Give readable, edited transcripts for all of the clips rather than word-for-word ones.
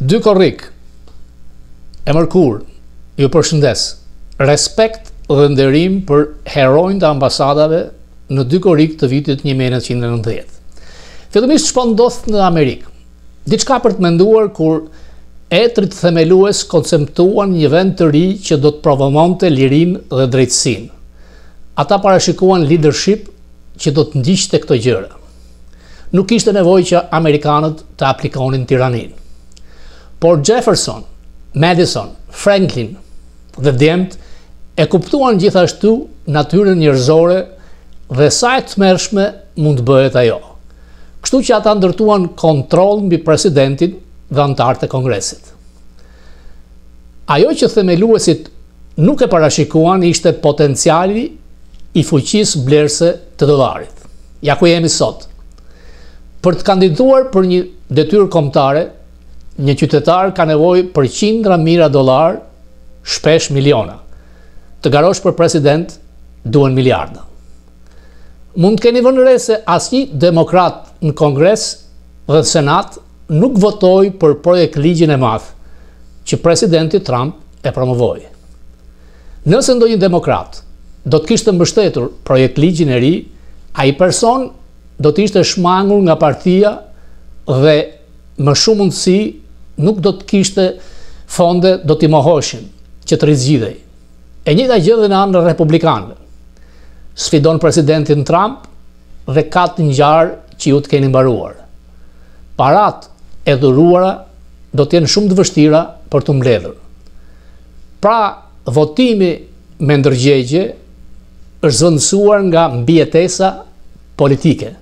Dy korrik, e mërkur, ju përshëndes, respekt dhe nderim për herojnë të ambasadave në dy korrik të vitit 1990. Fillimisht ç'po ndodh në Amerikë. Diçka për të menduar kur etrit themelues konceptuan një vend të ri që do të promovonte lirinë dhe drejtësinë. Ata parashikuan leadership që do të ndiqte këto gjëra. Nuk ishte nevojë që amerikanët të aplikonin tiraninë. Por Jefferson, Madison, Franklin dhe djemt e kuptuan gjithashtu natyrën njerëzore dhe sa e tmerrshme mund të bëhet ajo. Kështu që ata ndërtuan kontroll mbi presidentin dhe anëtarët e Kongresit. Ajo që themeluesit nuk e parashikuan ishte potenciali i fuqisë blerëse të dollarit. Ja ku jemi sot. Për të kandiduar për një detyrë kombëtare, një qytetar ka nevojë për qindra mijëra dollar, shpesh miliona. Të garosh për president duhen miliarda. Mund të keni vënë re se asnjë demokrat në Kongres dhe Senat nuk votoi për projekt ligjin e madh që presidenti Trump e promovoi. Nëse ndonjë demokrat do të kishte mbështetur projekt ligjin e ri, ai person do të ishte shmangur nga partia dhe më shumë mundësi nuk do të kishte fonde, do t'i mohoshin që të rizgjidhej. E njëjta gjë dhe në anën republikanëve. Sfidon presidentin Trump dhe ka të ngjarë që ju të keni mbaruar. Parat e dhuruara do të jenë shumë të vështira për të mbledhur. Pra, votimi me ndërgjegje është zvendësuar nga mbijetesa politike,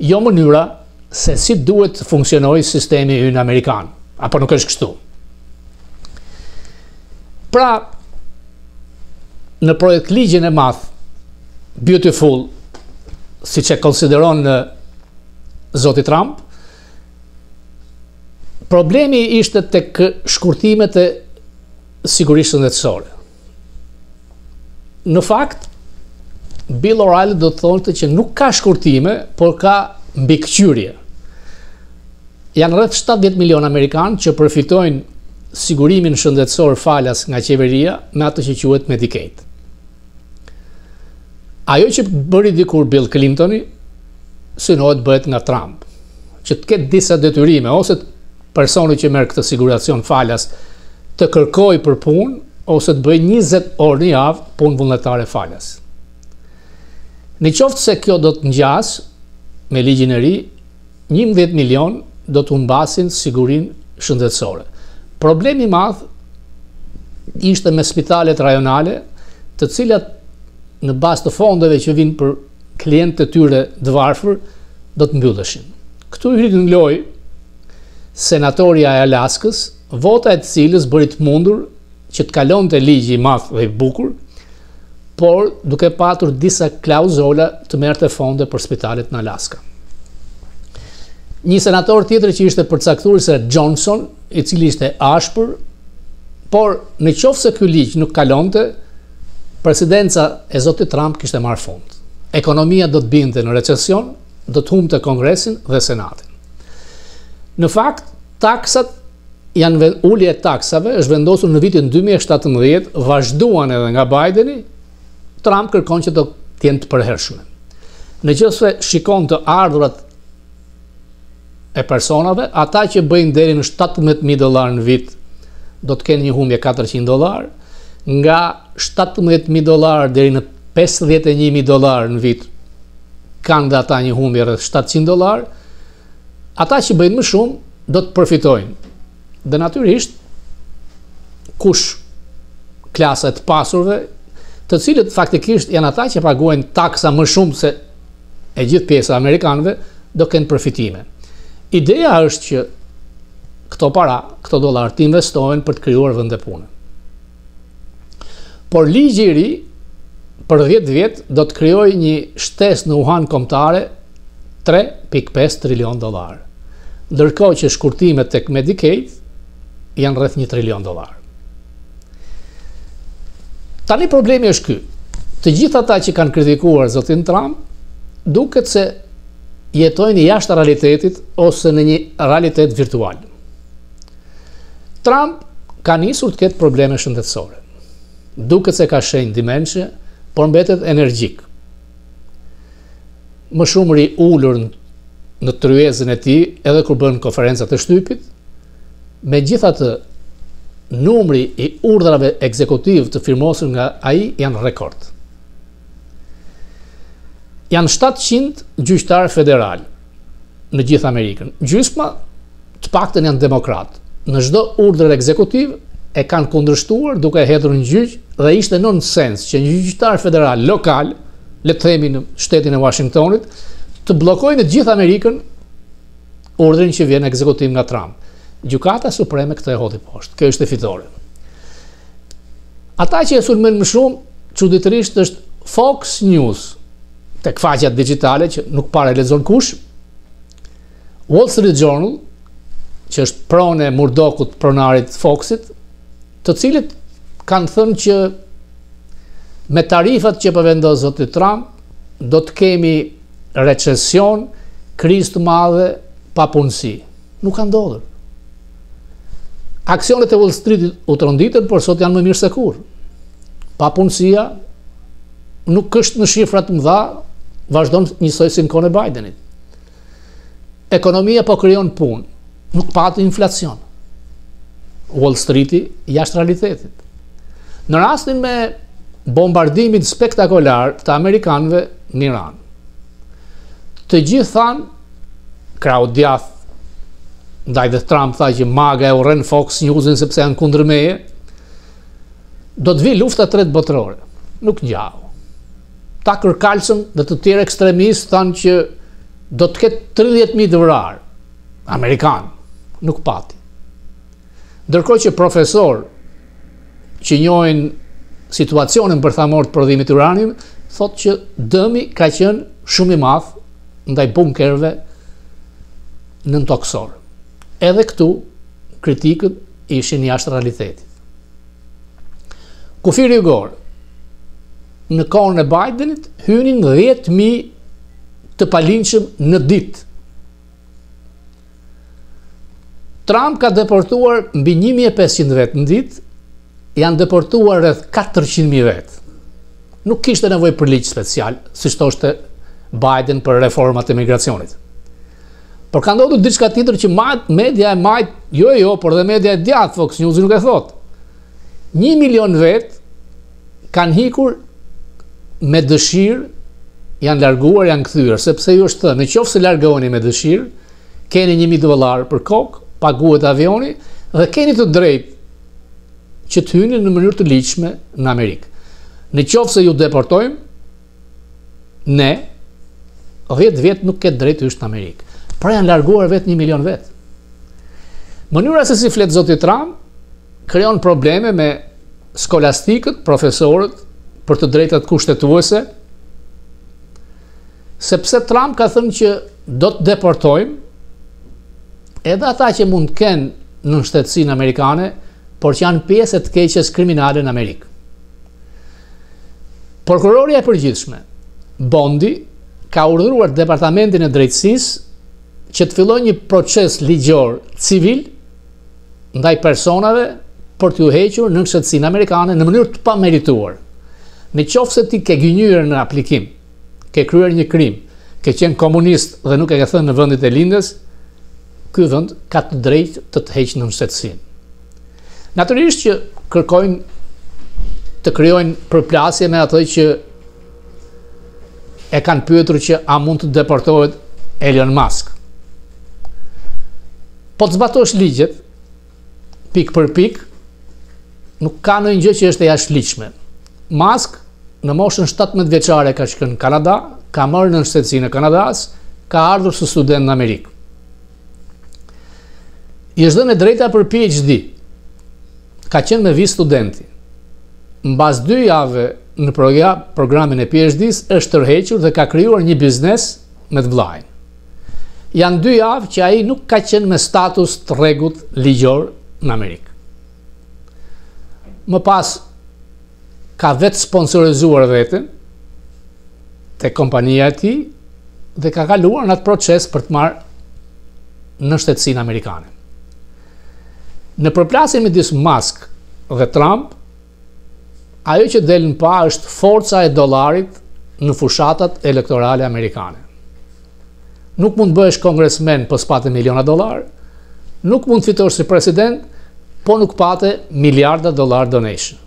jo mënyra se si duhet të funksionojë sistemi ynë amerikan, apo nuk është kështu. Pra, në projekt ligjin e madh Beautiful, si që konsideron zoti Trump, problemi ishte tek shkurtimet e sigurisë shëndetësore. Në fakt, Bill O'Reilly do të thonë që nuk ka shkurtime, por ka mbikëqyrje. Janë rreth 70 milion amerikanë që përfitojnë sigurimin shëndetësor falas nga qeveria me atë që quhet Medicaid. Ajo që bëri dikur Bill Clintoni, synohet bëhet nga Trump, që të ketë disa detyrime, ose personi që merr këtë siguracion falas të kërkoj për punë, ose të bëj 20 orë në javë punë vullnetare falas. Në qoftë se kjo do të ngjas me ligjin e ri, 11 milion do të humbasin sigurinë shëndetësore. Problemi i madh ishte me spitalet rajonale, të cilat në bazë të fondeve që vinë për klientë të tyre të varfër, do të mbylleshin. Këtu hyri në lojë senatoria e Alaskës, vota e të cilës bëri të mundur që të kalonte ligji i madh dhe i bukur, por duke patur disa klauzola të merrte fonde për spitalet në Alaska. Një senator tjetër që ishte përcaktuar se Johnson, i cili ishte ashpër, por në qoftë se ky ligj nuk kalonte, presidenca e zotit Trump kishte marrë fund. Ekonomia do të binte në recesion, do të humbte Kongresin dhe Senatin. Në fakt, ulja e taksave është vendosur në vitin 2017, vazhduan edhe nga Bideni, Trump kërkon që do të jenë të përhershme. Nëse shikon të ardhurat e personave, ata që bëjnë deri në $17,000 në vit, do të kenë një humbje $400, nga $17,000 deri në $51,000 në vit, kanë dhe ata një humbje rreth $700, ata që bëjnë më shumë do të përfitojnë. Dhe natyrisht, kush klasa të pasurve, të cilët faktikisht janë ata që paguajnë taksa më shumë se e gjithë pjesa amerikanëve, do kenë përfitime. Ideja është që këto para, këto dollar të investohen për të krijuar vende pune. Por ligji i ri për 10 vjet do të krijojë një shtesë në uhan kombëtare $3.5 trilion, ndërkohë që shkurtimet tek Medicaid janë rreth $1 trilion. Tani problemi është ky. Të gjithë ata që kanë kritikuar zotin Trump duket se jetojnë jashtë realitetit ose në një realitet virtual. Trump ka nisur të ketë probleme shëndetësore. Duket se ka shenjë dimensie, por mbetet energjik. Më shumë ri ulur në tryezën e tij edhe kur bën konferencat e shtypit. Megjithatë, numri i urdhrave ekzekutiv të firmosur nga ai janë rekord. Janë 700 gjyqtarë federal në gjithë Amerikën. Gjysma të paktën janë demokratë. Në çdo urdhër ekzekutiv e kanë kundërshtuar duke hedhur në gjyq dhe ishte nonsens që një gjyqtar federal lokal, le të themi në shtetin e Washingtonit, të bllokojnë në gjithë Amerikën urdhrin që vjen ekzekutiv nga Trump. Gjykata Supreme këtë e hodhi poshtë. Kjo është e fitore. Ata që e sulmojnë më shumë, çuditërisht është Fox News, tek faqet digjitale që nuk para lexon kush, Wall Street Journal, që është pronë e Murdochut, pronarit Foxit, të cilët kanë thënë që me tarifat që po vendos zoti Trump, do të kemi recesion, krizë të madhe, papunësi. Nuk ka ndodhur. Aksionet e Wall Streetit u tronditën, por sot janë më mirë se kur. Papunësia nuk është në shifra të mëdha, vazhdon njësoj si në kohën e Bidenit. Ekonomia po krijon punë, nuk pati inflacion. Wall Streeti jashtë realitetit. Në rastin me bombardimin spektakolar të amerikanëve në Iran, të gjithë thanë, krau djath, ndaj dhe Trump tha që maga e urren Fox Newsin sepse janë kundër meje, do të vi lufta tretë botërore. Nuk ngjau. Tucker Carlson dhe të tjerë ekstremistë thanë që do të ketë 30.000 të vrarë amerikanë. Nuk pati. Ndërkohë që profesor që njohin situacionin bërthamor të prodhimit uranium, thotë që dëmi ka qenë shumë i madh ndaj bunkerëve nën toksor. Edhe këtu kritikët ishin jashtë realitetit. Kufiri Ugor, në kohën e Bidenit hynin 10.000 të palinqëm në ditë. Trump ka deportuar mbi 1.500 vetë në ditë, janë deportuar rreth 400.000 vetë. Nuk kishte nevojë për ligj special, siç thoshte Biden për reformat e migracionit. Por ka ndodhur diçka tjetër që media e majt, por dhe media e djathtë Fox News nuk e thot. 1 milion vetë kanë hikur me dëshirë, janë larguar, janë kthyer, sepse ju është thënë, nëse largoheni me dëshirë, keni $1.000 për kokë, paguhet avioni dhe keni të drejtë që të hyni në mënyrë të ligjshme në Amerikë. Nëse ju deportojmë, ne 10 vjet nuk ketë drejtë të hysh në Amerikë. Pra janë larguar vetë 1 milion vetë. Mënyra se si flet zoti Trump krijon probleme me skolastikët, profesorët për të drejtat kushtetuese, sepse Trump ka thënë që do të deportojmë edhe ata që mund të kenë në shtetësinë amerikane, por që janë pjesë të keqes kriminale në Amerikë. Prokuroria e përgjithshme, Bondi, ka urdhëruar Departamentin e Drejtësisë që të fillojë një proces ligjor civil ndaj personave për t'u hequr në shtetësinë amerikane në mënyrë të pamerituar. Nëse ti ke gënjur në aplikim, ke kryer një krim, ke qenë komunist dhe nuk e ke thënë në vendit e lindjes, ky vend ka të drejtë të heqë në shtetësinë. Natyrisht që kërkojnë të krijojnë përplasje me ato që e kanë pyetur që a mund të deportohet Elon Musk. Po të zbatosh ligjet, pik për pik, nuk ka ndonjë gjë që është e jashtëligjshme. Musk në moshën 17 vjeçare ka shkënë në Kanada, ka marrë në shtetësinë e Kanadas, ka ardhur si student në Amerikë. I është dhënë drejta për PhD. Ka qenë me vizë studenti. Mbas 2 javë në programin e PhD-s është tërhequr dhe ka krijuar një biznes me të vllajën. Janë 2 javë që ai nuk ka qenë me status të rregullt ligjor në Amerikë. Më pas ka vetë sponsorizuar veten te kompania e tij dhe ka kaluar në atë proces për të marrë në shtetësinë amerikane. Në përplasjen midis Musk dhe Trump, ajo që del në pa është forca e dollarit në fushatat elektorale amerikane. Nuk mund bëhesh kongresmen po s'pate miliona dollar, nuk mund fitosh si president, po nuk pate miliarda dollar donation.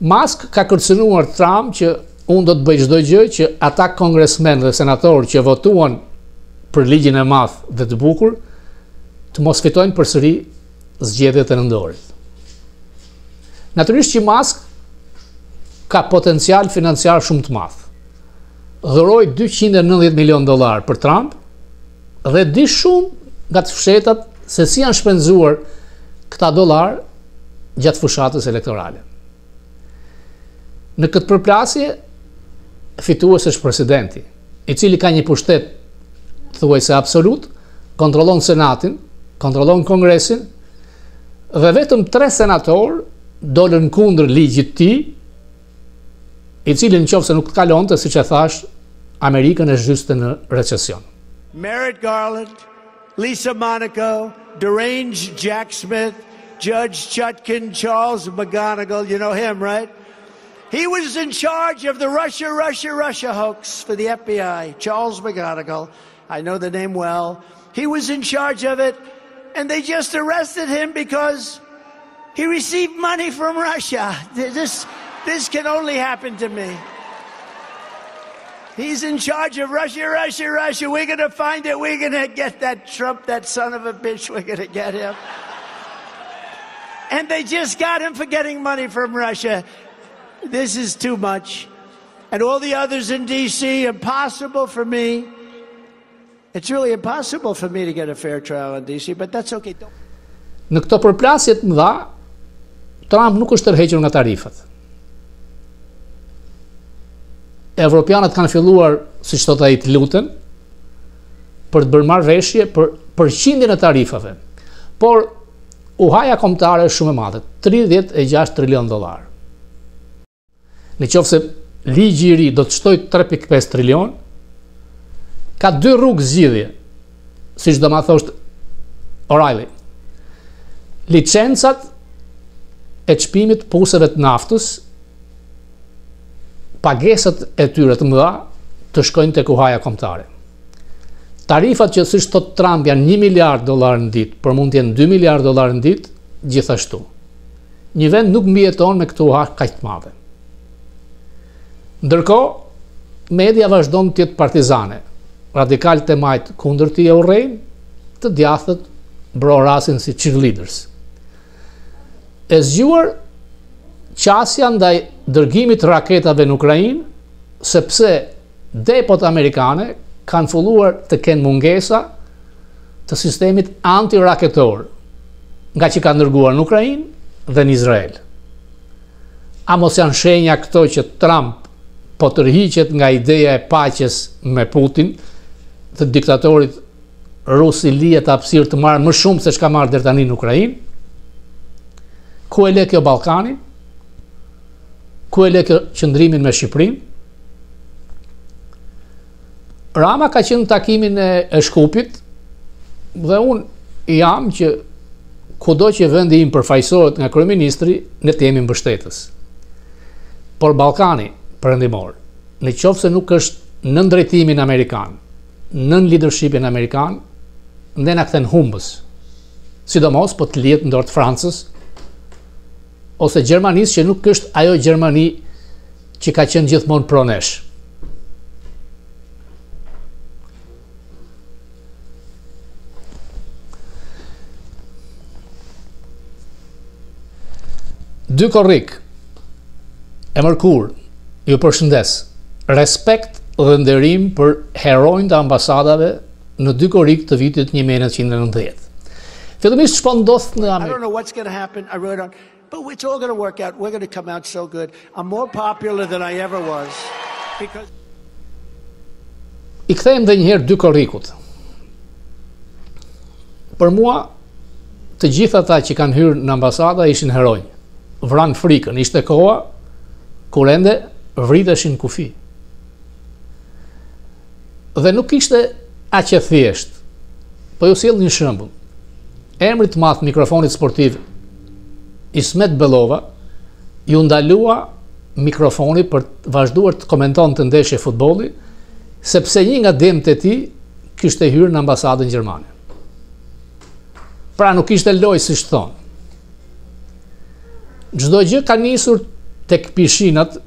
Musk ka kërcënuar Trump që unë do të bëj çdo gjë që ata kongresmen dhe senatorë që votuan për ligjin e madh dhe të bukur të mos fitojnë përsëri zgjedhjet e nëndorit. Natyrisht që Musk ka potencial financiar shumë të madh. Dhuroi 290 milion dollar për Trump dhe di shumë nga të fshetat se si janë shpenzuar këta dollar gjatë fushatës elektorale. Në këtë përplasje, fitues është presidenti, i cili ka një pushtet thuajse absolut, kontrollon Senatin, kontrollon Kongresin, dhe vetëm 3 senatorë dolën kundër ligjit të tij, i cili nëse nuk të kalonte, siç e thash, Amerikën e zhyste në recesion. Merrick Garland, Lisa Monaco, deranged Jack Smith, Judge Chutkin, Charles McGonigal, you know him, right? He was in charge of the Russia hoax for the FBI, Charles McGonigal. I know the name well. He was in charge of it, and they just arrested him because he received money from Russia. This can only happen to me. He's in charge of Russia. We're going to find it. We're going to get that Trump, that son of a bitch. We're going to get him. And they just got him for getting money from Russia. This is too much. And all the others in D.C., impossible for me. It's really impossible for me to get a fair trial in D.C., but that's okay. Në këto përplasje të mëdha, Trump nuk është tërhequr nga tarifat. Evropianët kanë filluar, siç thotë ai, të luten për të bërë marrëveshje për përqindjen e tarifave. Por uhaja kombëtare është shumë e madhe, 36 trilion dollar. Në qoftë se ligji i ri do të shtojë 3.5 trilion, ka 2 rrugë zgjidhje, siç do ma thoshte O'Reilly. Licencat e çpimit puseve të naftës, pagesat e tyre të mëdha të shkojnë tek uhaja kombëtare. Tarifat që siç thot Trump janë 1 miliard dollar në ditë, por mund të jenë 2 miliard dollar në ditë, gjithashtu. Një vend nuk mbijeton me këtë uhaj kaq të madhe. Ndërkohë, media vazhdon të jetë partizane. Radikalët e majt kundër tij e urrejnë, të djathët brorasin si cheerleaders. E zgjuar qasja ndaj dërgimit të raketave në Ukrainë, sepse depot amerikane kanë filluar të kenë mungesa të sistemit antiraketor, nga që kanë dërguar në Ukrainë dhe në Izrael. A mos janë shenja këto që Trump po tërhiqet nga ideja e paqes me Putin, të diktatorit rus i lihet hapësirë të marrë më shumë se çka marrë deri tani në Ukrainë? Ku e le kjo Ballkanin? Ku e le kjo qëndrimin me Shqipërinë? Rama ka qenë në takimin e Shkupit dhe unë jam që kudo që vendi im përfaqësohet nga kryeministri, ne të jemi mbështetës. Por Ballkani perëndimor, në qoftë se nuk është nën drejtimin amerikan, nën leadershipin amerikan, ne na kthen humbës. Sidomos po të lihet në dorë të Francës ose Gjermanisë, që nuk është ajo Gjermani që ka qenë gjithmonë pro nesh. Dy korrik, e mërkur, ju përshëndes, respekt dhe nderim për herojnë të ambasadave në dy korrik të vitit 1990. Fillimisht çfarë ndodh në Amerikë? I don't know what's going to happen. I really don't. But it's all going to work out. We're going to come out so good. I'm more popular than I ever was. Because I kthejmë dhe njëherë dy korrikut. Për mua, të gjitha ata që kanë hyrë në ambasada ishin heronj. Vranë frikën, ishte koha kur ende vriteshin kufi. Dhe nuk ishte aq e thjesht. Po ju sjell një shembull. emri të madh mikrofonit sportiv Ismet Bellova ju ndalua mikrofoni për të vazhduar të komentonte ndeshje futbolli, sepse një nga dëmt e tij kishte hyrë në ambasadën gjermane. Pra nuk ishte lojë siç thon. Çdo gjë ka nisur tek pishinat,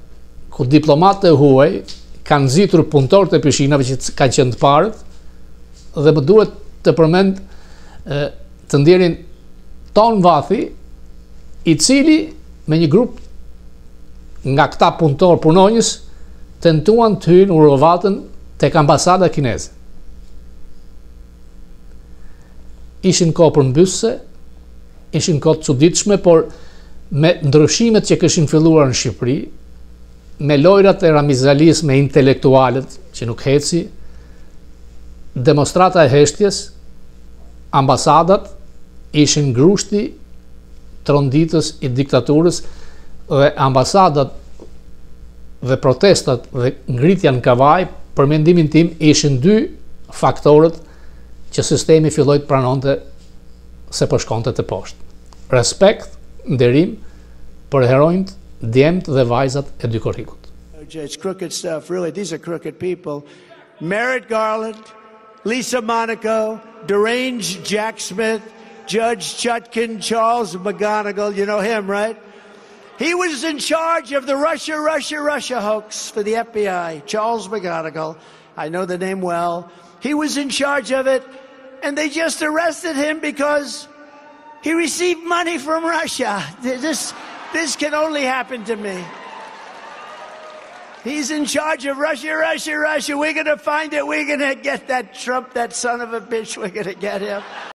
ku diplomatë e huaj kanë nxitur punëtorët e pishinave që kanë qenë të parët, dhe më duhet të përmend të ndjerin Ton Vathi, i cili me një grup nga këta punëtor punonjës tentuan të hyjnë urovatën tek ambasada kineze. Ishin kohë përmbyse, ishin kohë të çuditshme, por me ndryshimet që kishin filluar në Shqipëri, me lojrat e Ramizalis me intelektualët që nuk heci, demonstrata e heshtjes, ambasadat ishin grushti tronditës i diktaturës, dhe ambasadat dhe protestat dhe ngritja në kavaj, për mendimin tim, ishin dy faktorët që sistemi filloi të pranonte se po shkonte të poshtë. Respekt, nderim për heronjt, djemt dhe vajzat e dy korrikut. It's crooked stuff, really. These are crooked people. Merrick Garland, Lisa Monaco, deranged Jack Smith, Judge Chutkan, Charles McGonigal, you know him, right? He was in charge of the Russia hoax for the FBI, Charles McGonigal. I know the name well. He was in charge of it, and they just arrested him because he received money from Russia. This can only happen to me. He's in charge of Russia. We're going to find it. We're going to get that Trump, that son of a bitch. We're going to get him.